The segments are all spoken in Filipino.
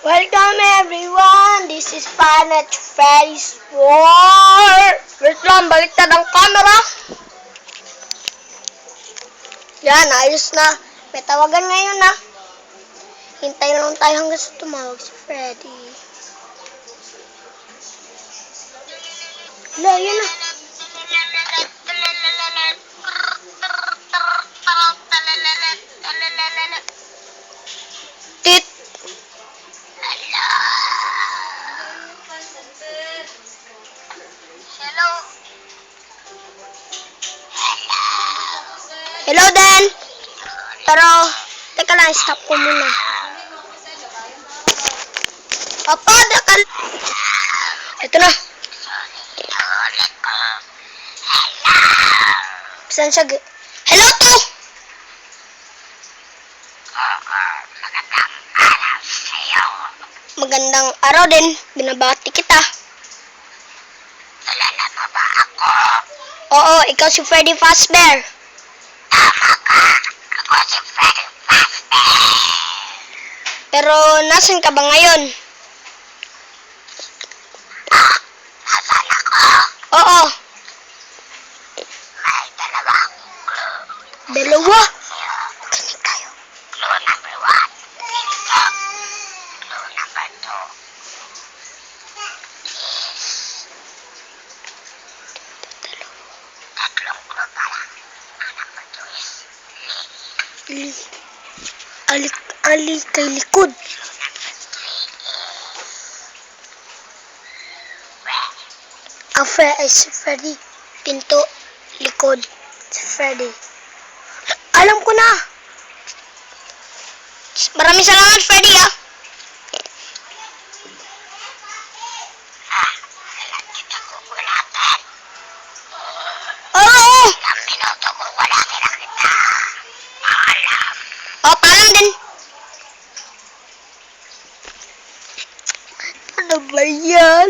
Welcome everyone! This is Planet Freddy's War! Wait lang, baliktad ang camera! Yan, ayos na. May tawagan ngayon na. Hintay lang tayo hanggang sa tumawag si Freddy. Hala, yun na. Tit! Hello, Dan! Pero, teka lang, stop ko muna. Papa, dakal! Ito na. Saan siya? Hello, to! Magandang araw din. Binabati kita. Kilala mo ba ako? Oo, ikaw si Freddy Fazbear. Tama ka. Ako si Freddy Fazbear. Pero, nasan ka ba ngayon? Nasaan ako? Oo. May dalawang clue. Dalawa? Kinig kayo. Clue number 1. Kinig ka. Clue number 2. Tatlong clue pa lang. Ang number 2 is Ali kay likod. Ay si Freddy. Pinto, likod, si Freddy. Alam ko na. Maraming salamat, Freddy, ah. Alam kita kukulatan. Oo. Ilang minuto kukulatan na kita. Alam. O, paalam din. Ano ba yan?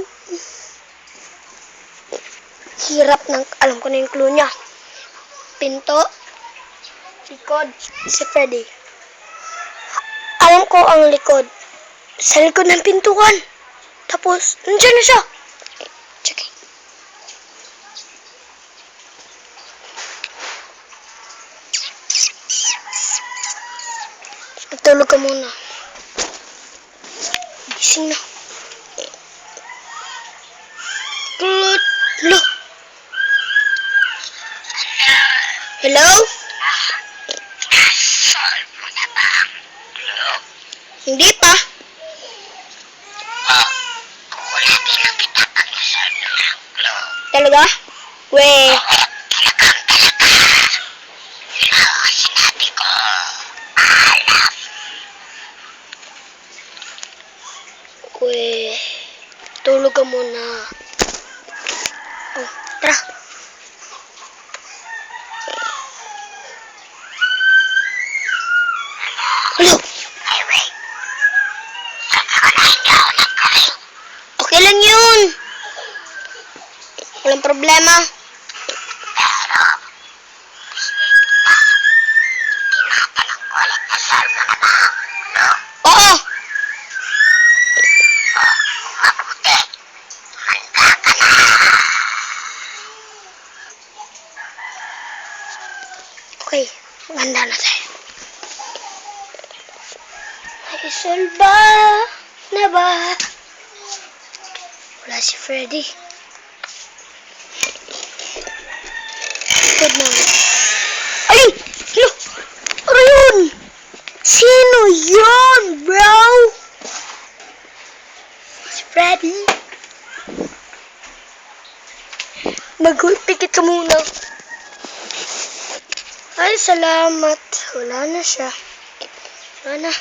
Hirap ng, alam ko na yung clue niya. Pinto, likod, si Freddy. Alam ko ang likod. Sa likod ng pintuan. Tapos, nandiyan na siya. Check. Tulog ka muna. Gising na. Hello? Hello? Solve mo na ba ang clue? Hindi pa. Kukulatin lang kita pag nasolve mo na ang clue. Talaga? Weh. Talagang talaga. Yun ang sinabi ko. Alam. Weh. Tulog ka muna. Oh, tara. Hello? Ay, wait. Sabi ko na hindi ako nagkaring. Okay lang yun. Walang problema. Pero, tinatanong ko ulit na solve mo na ba ang clue? Oo. Mabuti. Handa ka na. Okay. Maganda na tayo. Ay, solba na ba? Wala si Freddy. Good na. Ayun! Hello! Ano yun? Sino yun, bro? Si Freddy. Mag-pikit ka muna. Ay, salamat. Wala na siya. Wala na.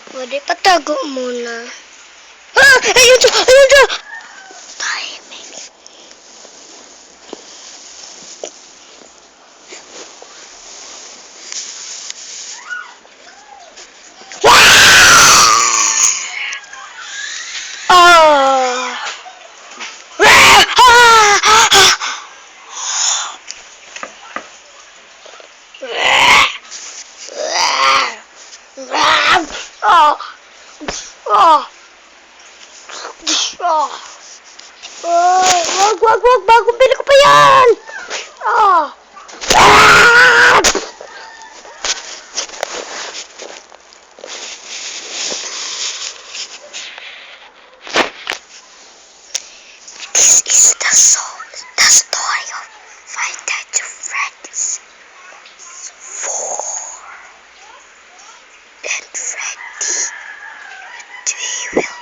Pwede patago muna. Ah! Ayun siya! Ayun siya! Timing. Ah! Ah! Ah! Wag! Bagong bili ko pa yan! Ah! Ah! This is the story of Five Nights at Freddy's 4 and Freddy. We will